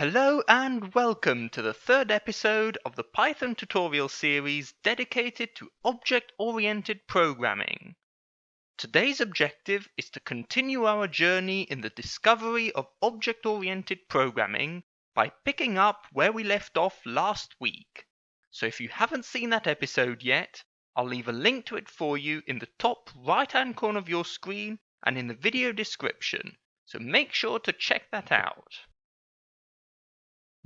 Hello and welcome to the third episode of the Python tutorial series dedicated to object-oriented programming. Today's objective is to continue our journey in the discovery of object-oriented programming by picking up where we left off last week. So if you haven't seen that episode yet, I'll leave a link to it for you in the top right-hand corner of your screen and in the video description, so make sure to check that out.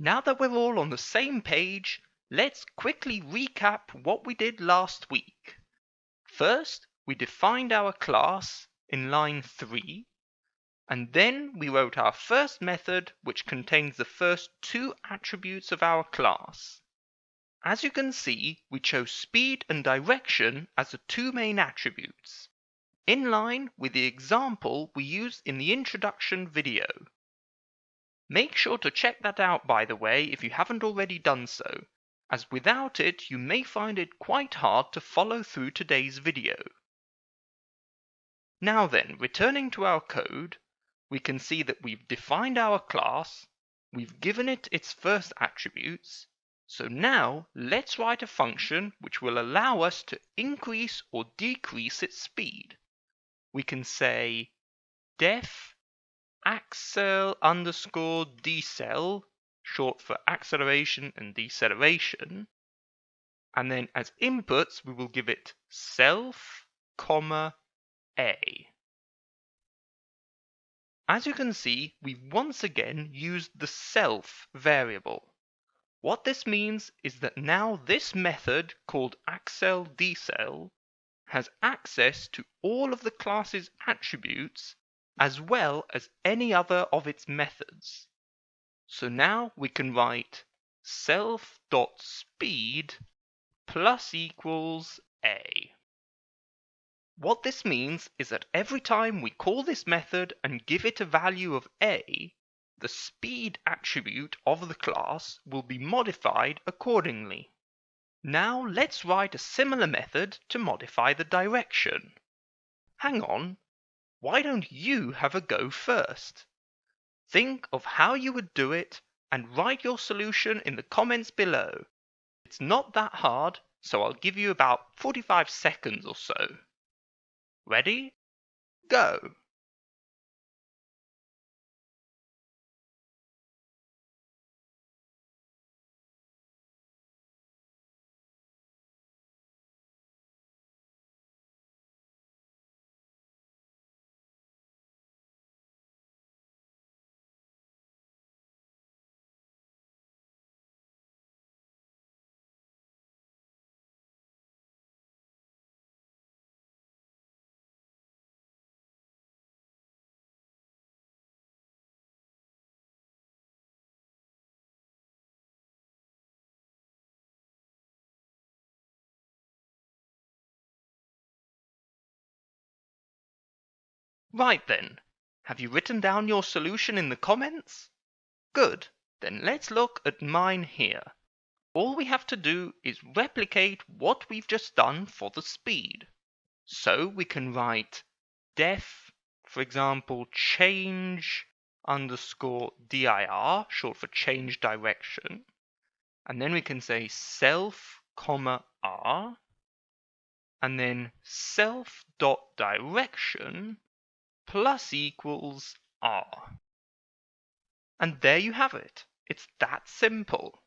Now that we're all on the same page, let's quickly recap what we did last week. First, we defined our class in line 3, and then we wrote our first method, which contains the first two attributes of our class. As you can see, we chose speed and direction as the two main attributes, in line with the example we used in the introduction video. Make sure to check that out, by the way, if you haven't already done so, as without it you may find it quite hard to follow through today's video. Now then, returning to our code, we can see that we've defined our class, we've given it its first attributes, so now let's write a function which will allow us to increase or decrease its speed. We can say def accel_decel, short for acceleration and deceleration, and then as inputs we will give it self, a. As you can see, we've once again used the self variable. What this means is that now this method called accel_decel has access to all of the class's attributes as well as any other of its methods. So now we can write self.speed plus equals a. What this means is that every time we call this method and give it a value of a, the speed attribute of the class will be modified accordingly. Now let's write a similar method to modify the direction. Hang on. Why don't you have a go first? Think of how you would do it and write your solution in the comments below. It's not that hard, so I'll give you about 45 seconds or so. Ready? Go! Right then, have you written down your solution in the comments? Good, then let's look at mine here. All we have to do is replicate what we've just done for the speed. So we can write def, for example, change_dir, short for change direction. And then we can say self, r, and then self.direction plus equals r. And there you have it. It's that simple.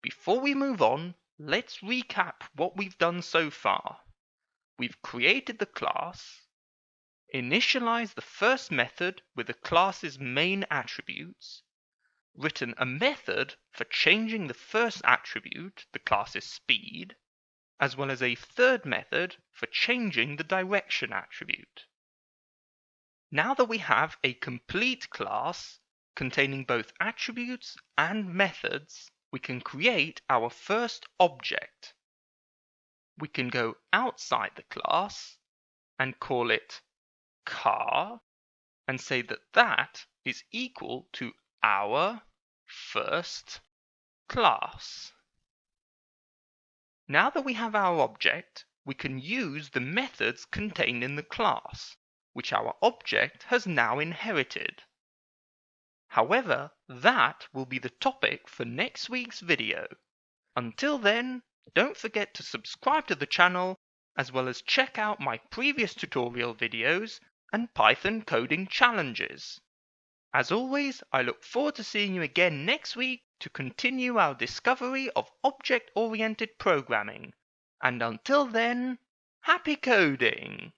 Before we move on, let's recap what we've done so far. We've created the class, initialized the first method with the class's main attributes, written a method for changing the first attribute, the class's speed, as well as a third method for changing the direction attribute. Now that we have a complete class containing both attributes and methods, we can create our first object. We can go outside the class and call it car and say that that is equal to our first class. Now that we have our object, we can use the methods contained in the class, which our object has now inherited. However, that will be the topic for next week's video. Until then, don't forget to subscribe to the channel, as well as check out my previous tutorial videos and Python coding challenges. As always, I look forward to seeing you again next week to continue our discovery of object-oriented programming. And until then, happy coding!